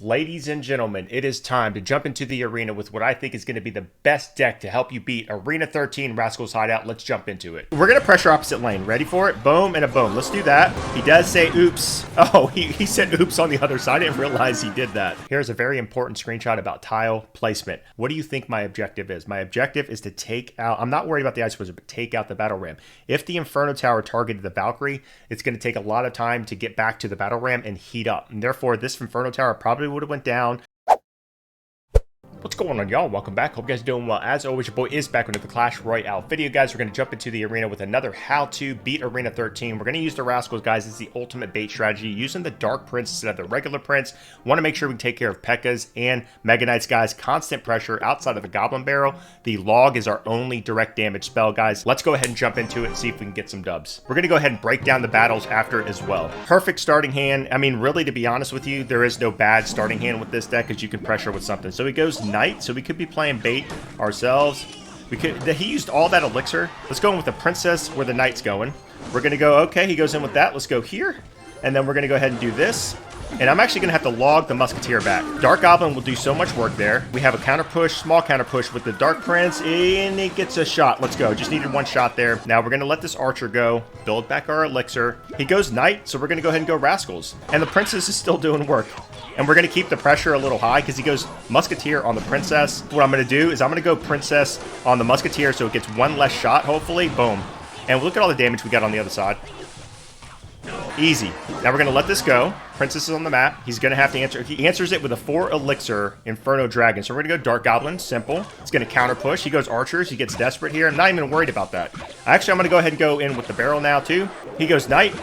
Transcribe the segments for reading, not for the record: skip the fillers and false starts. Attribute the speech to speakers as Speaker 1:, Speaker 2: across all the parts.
Speaker 1: Ladies and gentlemen, it is time to jump into the arena with what I think is going to be the best deck to help you beat Arena 13 Rascal's Hideout. Let's jump into it. We're going to pressure opposite lane. Ready for it? Boom and a boom. Let's do that. He does say oops. Oh, he said oops on the other side. I didn't realize he did that. Here's a very important screenshot about tile placement. What do you think my objective is? My objective is to take out, I'm not worried about the Ice Wizard, but take out the Battle Ram. If the Inferno Tower targeted the Valkyrie, it's going to take a lot of time to get back to the Battle Ram and heat up. And therefore, this Inferno Tower probably would have went down. What's going on, y'all? Welcome back. Hope you guys are doing well. As always, your boy is back with the Clash Royale video, guys. We're going to jump into the arena with another how to beat Arena 13. We're going to use the Rascals, guys. It's the ultimate bait strategy, using the Dark Prince instead of the regular Prince. Want to make sure we can take care of P.E.K.K.A.s and Mega Knights, guys. Constant pressure outside of the Goblin Barrel. The Log is our only direct damage spell, guys. Let's go ahead and jump into it and see if we can get some dubs. We're going to go ahead and break down the battles after as well. Perfect starting hand. I mean, really, to be honest with you, there is no bad starting hand with this deck because you can pressure with something. So he goes Knight, so we could be playing bait ourselves. He used all that elixir. Let's go in with the Princess where the Knight's going. We're going to go, okay, he goes in with that. Let's go here. And then we're going to go ahead and do this. And I'm actually going to have to log the Musketeer back. Dark Goblin will do so much work there. We have a counter push, small counter push with the Dark Prince, and it gets a shot. Let's go. Just needed one shot there. Now we're going to let this Archer go, build back our elixir. He goes Knight, so we're going to go ahead and go Rascals. And the Princess is still doing work. And we're going to keep the pressure a little high because he goes Musketeer on the Princess. What I'm going to do is I'm going to go Princess on the Musketeer so it gets one less shot, hopefully. Boom. And look at all the damage we got on the other side. Easy. Now we're going to let this go. Princess is on the map. He's going to have to answer. He answers it with a 4 Elixir Inferno Dragon. So we're going to go Dark Goblin. Simple. It's going to counter push. He goes Archers. He gets desperate here. I'm not even worried about that. Actually, I'm going to go ahead and go in with the Barrel now, too. He goes Knight.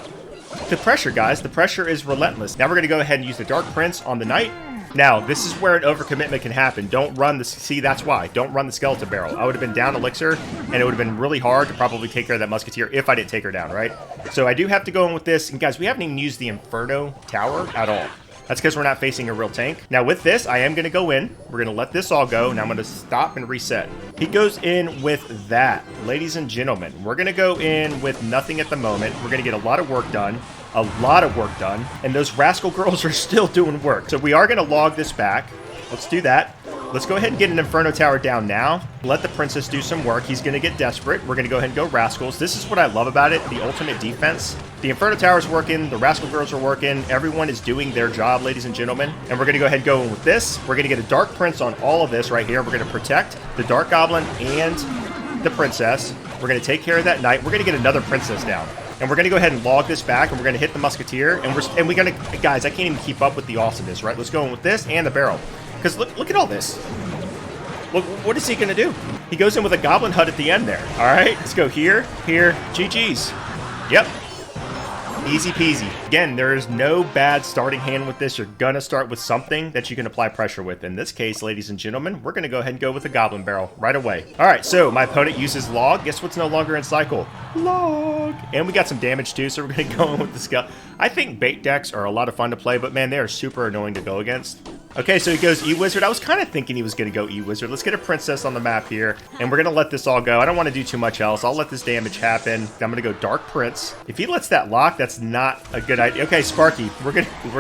Speaker 1: The pressure, guys. The pressure is relentless. Now we're going to go ahead and use the Dark Prince on the Knight. Now, this is where an overcommitment can happen. Don't run the... See, that's why. Don't run the Skeleton Barrel. I would have been down Elixir, and it would have been really hard to probably take care of that Musketeer if I didn't take her down, right? So I do have to go in with this. And guys, we haven't even used the Inferno Tower at all. That's because we're not facing a real tank. Now, with this, I am going to go in. We're going to let this all go. Now I'm going to stop and reset. He goes in with that. Ladies and gentlemen, we're going to go in with nothing at the moment. We're going to get a lot of work done. A lot of work done. And those Rascal girls are still doing work. So we are going to log this back. Let's do that. Let's go ahead and get an Inferno Tower down now. Let the Princess do some work. He's going to get desperate. We're going to go ahead and go Rascals. This is what I love about it. The ultimate defense. The Inferno Tower's working. The Rascal girls are working. Everyone is doing their job, ladies and gentlemen. And we're going to go ahead and go in with this. We're going to get a Dark Prince on all of this right here. We're going to protect the Dark Goblin and the Princess. We're going to take care of that Knight. We're going to get another Princess down. And we're going to go ahead and log this back, and we're going to hit the Musketeer. And we're going to, guys, I can't even keep up with the awesomeness, right? Let's go in with this and the Barrel. Because look at all this. Look, what is he going to do? He goes in with a Goblin Hut at the end there. All right, let's go here, here, GG's. Yep. Easy peasy. Again, there is no bad starting hand with this. You're going to start with something that you can apply pressure with. In this case, ladies and gentlemen, we're going to go ahead and go with the Goblin Barrel right away. All right, so my opponent uses Log. Guess what's no longer in cycle? Log. And we got some damage too, so we're going to go in with the Skeleton. I think bait decks are a lot of fun to play, but man, they are super annoying to go against. Okay, so he goes E-Wizard. I was kind of thinking he was going to go E-Wizard. Let's get a Princess on the map here, and we're going to let this all go. I don't want to do too much else. I'll let this damage happen. I'm going to go Dark Prince. If he lets that lock, that's not a good idea. Okay, Sparky, we're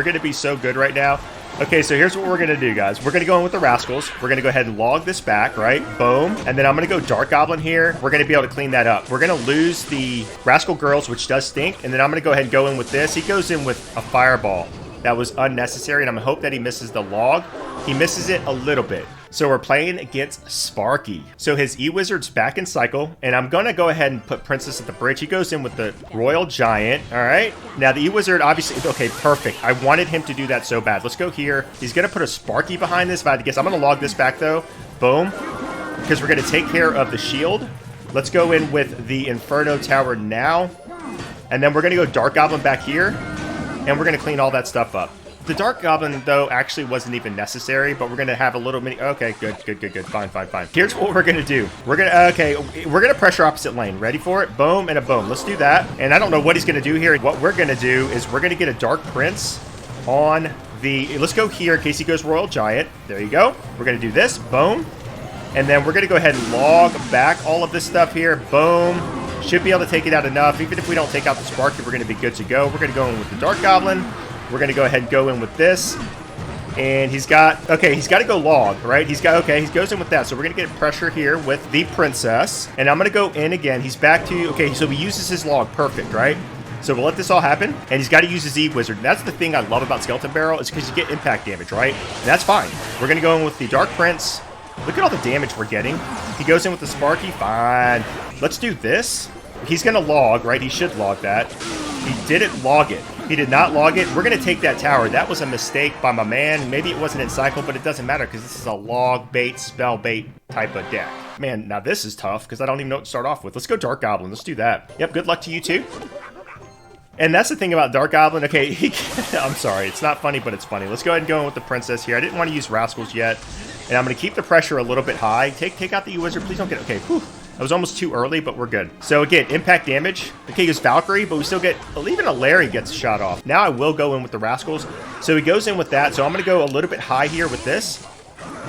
Speaker 1: gonna be so good right now. Okay, so here's what we're going to do, guys. We're going to go in with the Rascals. We're going to go ahead and log this back, right? Boom. And then I'm going to go Dark Goblin here. We're going to be able to clean that up. We're going to lose the Rascal Girls, which does stink, and then I'm going to go ahead and go in with this. He goes in with a Fireball. That was unnecessary, and I'm going to hope that he misses the log. He misses it a little bit. So we're playing against Sparky. So his E-Wizard's back in cycle, and I'm going to go ahead and put Princess at the bridge. He goes in with the Royal Giant, all right? Now, the E-Wizard, obviously, okay, perfect. I wanted him to do that so bad. Let's go here. He's going to put a Sparky behind this, if I had to guess. I'm going to log this back, though. Boom. Because we're going to take care of the shield. Let's go in with the Inferno Tower now. And then we're going to go Dark Goblin back here. And we're going to clean all that stuff up. The Dark Goblin, though, actually wasn't even necessary, but we're going to have a little mini... Okay, good. Fine. Here's what we're going to do. We're going to pressure opposite lane. Ready for it? Boom and a boom. Let's do that. And I don't know what he's going to do here. What we're going to do is we're going to get a Dark Prince on the... Let's go here in case he goes Royal Giant. There you go. We're going to do this. Boom. And then we're going to go ahead and log back all of this stuff here. Boom. Should be able to take it out enough. Even if we don't take out the Sparky, we're going to be good to go. We're going to go in with the Dark Goblin. We're going to go ahead and go in with this. And he's got, okay, he's got to go log, right? He's got, okay, he goes in with that. So we're going to get pressure here with the princess. And I'm going to go in again. He's back to, okay, so he uses his log. Perfect, right? So we'll let this all happen. And he's got to use his E-Wizard. And that's the thing I love about Skeleton Barrel is because you get impact damage, right? And that's fine. We're going to go in with the Dark Prince. Look at all the damage we're getting. He goes in with the Sparky. Fine. Let's do this. He's going to log, right? He should log that. He didn't log it. He did not log it. We're going to take that tower. That was a mistake by my man. Maybe it wasn't in cycle, but it doesn't matter because this is a log bait, spell bait type of deck. Man, now this is tough because I don't even know what to start off with. Let's go Dark Goblin. Let's do that. Yep, good luck to you too. And that's the thing about Dark Goblin. Okay, I'm sorry. It's not funny, but it's funny. Let's go ahead and go in with the Princess here. I didn't want to use Rascals yet. And I'm going to keep the pressure a little bit high. Take out the E-Wizard. Please don't get... Okay, whew. That was almost too early, but we're good. So again, impact damage. Okay, he goes Valkyrie, but we still get... Even a Larry gets shot off. Now I will go in with the Rascals. So he goes in with that. So I'm going to go a little bit high here with this.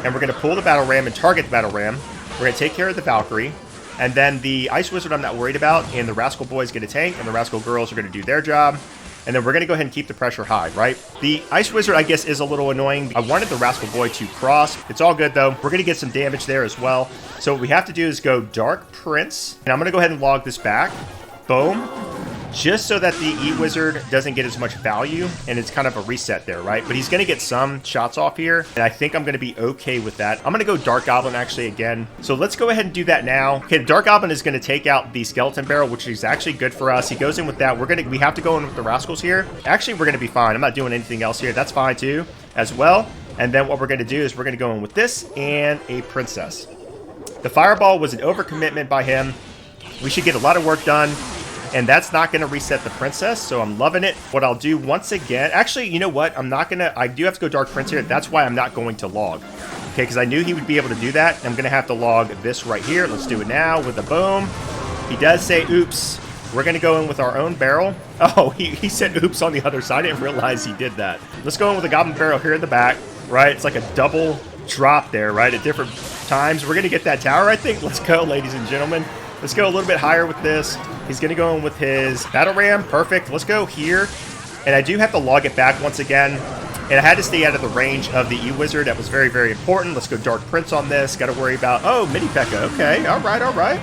Speaker 1: And we're going to pull the Battle Ram and target the Battle Ram. We're going to take care of the Valkyrie. And then the Ice Wizard I'm not worried about. And the Rascal Boys get a tank. And the Rascal Girls are going to do their job. And then we're going to go ahead and keep the pressure high, right? The Ice Wizard, I guess, is a little annoying. I wanted the Rascal Boy to cross. It's all good, though. We're going to get some damage there as well. So what we have to do is go Dark Prince. And I'm going to go ahead and log this back. Boom. Just so that the E-Wizard doesn't get as much value. And it's kind of a reset there, right? But he's going to get some shots off here. And I think I'm going to be okay with that. I'm going to go Dark Goblin, actually, again. So let's go ahead and do that now. Okay, the Dark Goblin is going to take out the Skeleton Barrel, which is actually good for us. He goes in with that. We have to go in with the Rascals here. Actually, we're going to be fine. I'm not doing anything else here. That's fine, too, as well. And then what we're going to do is we're going to go in with this and a Princess. The Fireball was an overcommitment by him. We should get a lot of work done. And that's not going to reset the Princess, so I'm loving it. What I'll do once again... Actually, you know what? I'm not going to... I do have to go Dark Prince here. That's why I'm not going to log. Okay, because I knew he would be able to do that. I'm going to have to log this right here. Let's do it now with a boom. He does say, oops. We're going to go in with our own barrel. Oh, he said oops on the other side. I didn't realize he did that. Let's go in with a Goblin Barrel here in the back, right? It's like a double drop there, right? At different times. We're going to get that tower, I think. Let's go, ladies and gentlemen. Let's go a little bit higher with this. He's going to go in with his Battle Ram. Perfect. Let's go here. And I do have to log it back once again. And I had to stay out of the range of the E-Wizard. That was very, very important. Let's go Dark Prince on this. Got to worry about... Oh, Mini P.E.K.K.A. Okay. All right, all right.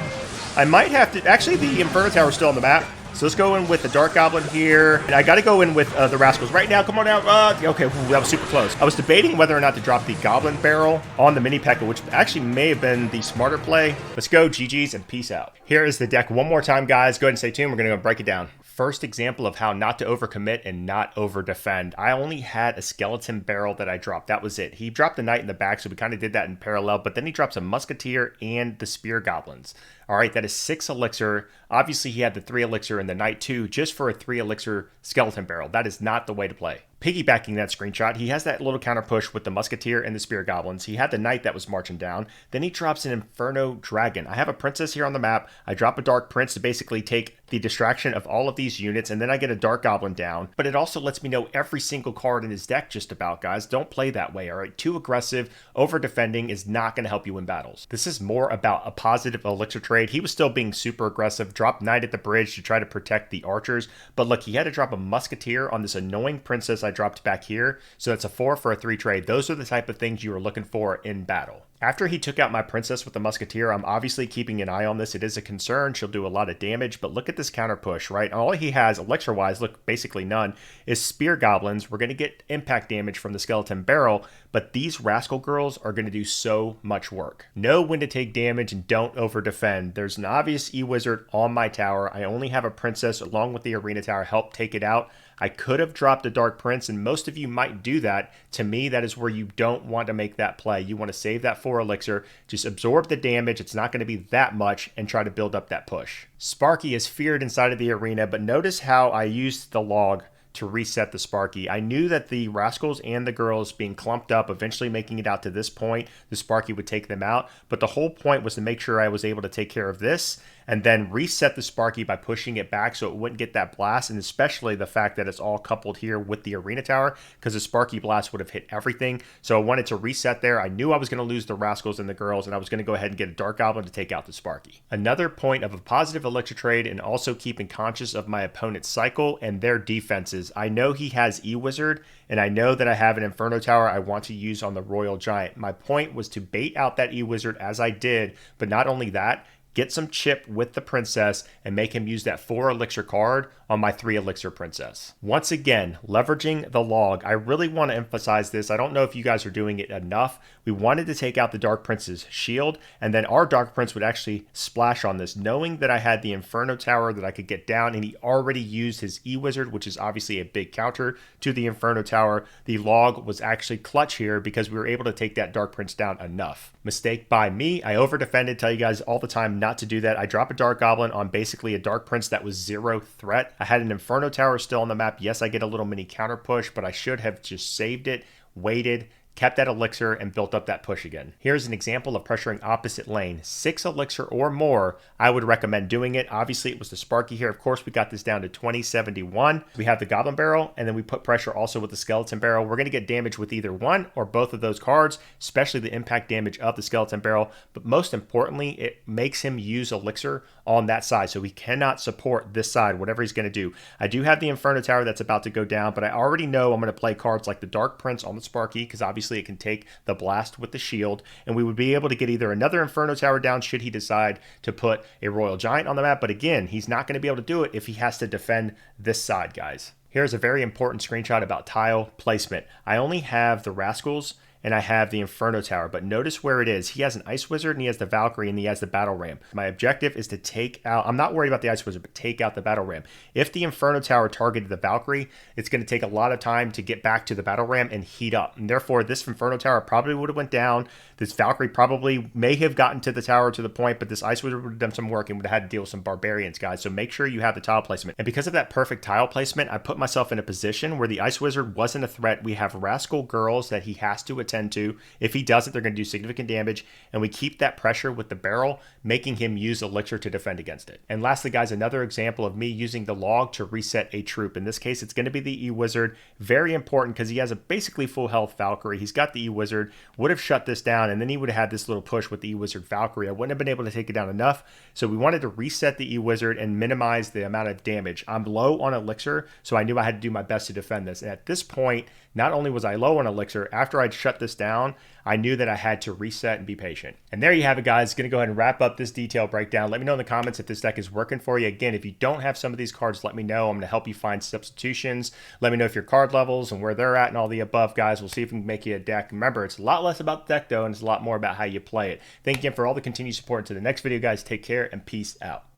Speaker 1: I might have to... Actually, the Inferno Tower is still on the map. So let's go in with the Dark Goblin here. And I got to go in with the Rascals right now. Come on out. Okay, that was super close. I was debating whether or not to drop the Goblin Barrel on the Mini P.E.K.K.A., which actually may have been the smarter play. Let's go, GG's, and peace out. Here is the deck one more time, guys. Go ahead and stay tuned. We're going to go break it down. First example of how not to overcommit and not over-defend. I only had a Skeleton Barrel that I dropped. That was it. He dropped the Knight in the back, so we kind of did that in parallel, but then he drops a Musketeer and the Spear Goblins. All right, that is 6 Elixir. Obviously, he had the 3 Elixir and the Knight too, just for a 3 Elixir Skeleton Barrel. That is not the way to play. Piggybacking that screenshot, he has that little counter push with the Musketeer and the Spear Goblins. He had the Knight that was marching down. Then he drops an Inferno Dragon. I have a Princess here on the map. I drop a Dark Prince to basically take the distraction of all of these units, and then I get a Dark Goblin down. But it also lets me know every single card in his deck just about, guys. Don't play that way, all right? Too aggressive, over-defending is not going to help you win battles. This is more about a positive Elixir trade. He was still being super aggressive, dropped Knight at the bridge to try to protect the archers. But look, he had to drop a Musketeer on this annoying Princess I dropped back here. So that's a 4 for a 3 trade. Those are the type of things you are looking for in battle. After he took out my Princess with the Musketeer, I'm obviously keeping an eye on this. It is a concern. She'll do a lot of damage, but look at this counter push, right? All he has, Elixir-wise, look, basically none, is Spear Goblins. We're going to get impact damage from the Skeleton Barrel, but these Rascal Girls are going to do so much work. Know when to take damage and don't over-defend. There's an obvious E-Wizard on my tower. I only have a Princess along with the Arena Tower help take it out. I could have dropped a Dark Prince, and most of you might do that. To me, that is where you don't want to make that play. You want to save that 4 Elixir, just absorb the damage. It's not going to be that much, and try to build up that push. Sparky is feared inside of the arena, but notice how I used the log to reset the Sparky. I knew that the Rascals and the girls being clumped up, eventually making it out to this point, the Sparky would take them out. But the whole point was to make sure I was able to take care of this and then reset the Sparky by pushing it back so it wouldn't get that blast, and especially the fact that it's all coupled here with the Arena Tower, because the Sparky blast would have hit everything. So I wanted to reset there. I knew I was going to lose the Rascals and the girls, and I was going to go ahead and get a Dark Goblin to take out the Sparky. Another point of a positive Elixir trade, and also keeping conscious of my opponent's cycle and their defenses. princes. I know he has E-Wizard, and I know that I have an Inferno Tower I want to use on the Royal Giant. My point was to bait out that E-Wizard as I did, but not only that, get some chip with the princess and make him use that 4 elixir card on my 3 elixir princess. Once again, leveraging the log. I really want to emphasize this. I don't know if you guys are doing it enough. We wanted to take out the Dark Prince's shield, and then our Dark Prince would actually splash on this, knowing that I had the Inferno Tower that I could get down, and he already used his E-Wizard, which is obviously a big counter to the Inferno Tower. The log was actually clutch here because we were able to take that Dark Prince down enough. Mistake by me. I over-defended, tell you guys all the time not to do that. I drop a Dark Goblin on basically a Dark Prince that was 0 threat. I had an Inferno Tower still on the map. Yes, I get a little mini counter push, but I should have just saved it, waited, kept that elixir, and built up that push again. Here's an example of pressuring opposite lane. 6 elixir or more, I would recommend doing it. Obviously, it was the Sparky here. Of course, we got this down to 2071. We have the Goblin Barrel, and then we put pressure also with the Skeleton Barrel. We're going to get damage with either one or both of those cards, especially the impact damage of the Skeleton Barrel. But most importantly, it makes him use elixir on that side, so he cannot support this side, whatever he's going to do. I do have the Inferno Tower that's about to go down, but I already know I'm going to play cards like the Dark Prince on the Sparky, because obviously it can take the blast with the shield, and we would be able to get either another Inferno Tower down should he decide to put a Royal Giant on the map. But again, he's not going to be able to do it if he has to defend this side, guys. Here's a very important screenshot about tile placement. I only have the Rascals and I have the Inferno Tower, but notice where it is. He has an Ice Wizard and he has the Valkyrie and he has the Battle Ram. My objective is to take out, I'm not worried about the Ice Wizard, but take out the Battle Ram. If the Inferno Tower targeted the Valkyrie, it's going to take a lot of time to get back to the Battle Ram and heat up. And therefore, this Inferno Tower probably would have went down. This Valkyrie probably may have gotten to the tower to the point, but this Ice Wizard would have done some work and would have had to deal with some barbarians, guys. So make sure you have the tile placement. And because of that perfect tile placement, I put myself in a position where the Ice Wizard wasn't a threat. We have Rascal Girls that he has to attend to. If he doesn't, they're going to do significant damage, and we keep that pressure with the barrel, making him use elixir to defend against it. And lastly, guys, another example of me using the log to reset a troop. In this case, it's going to be the E-Wizard. Very important because he has a basically full health Valkyrie. He's got the E-Wizard, would have shut this down, and then he would have had this little push with the E-Wizard Valkyrie. I wouldn't have been able to take it down enough, so we wanted to reset the E-Wizard and minimize the amount of damage. I'm low on elixir, so I knew I had to do my best to defend this. And at this point, not only was I low on elixir, after I'd shut this down, I knew that I had to reset and be patient. And there you have it, guys. Going to go ahead and wrap up this detail breakdown. Let me know in the comments if this deck is working for you. Again, if you don't have some of these cards, let me know. I'm going to help you find substitutions. Let me know if your card levels and where they're at and all the above, guys. We'll see if we can make you a deck. Remember, it's a lot less about the deck, though, and it's a lot more about how you play it. Thank you again for all the continued support. Until the next video, guys, take care and peace out.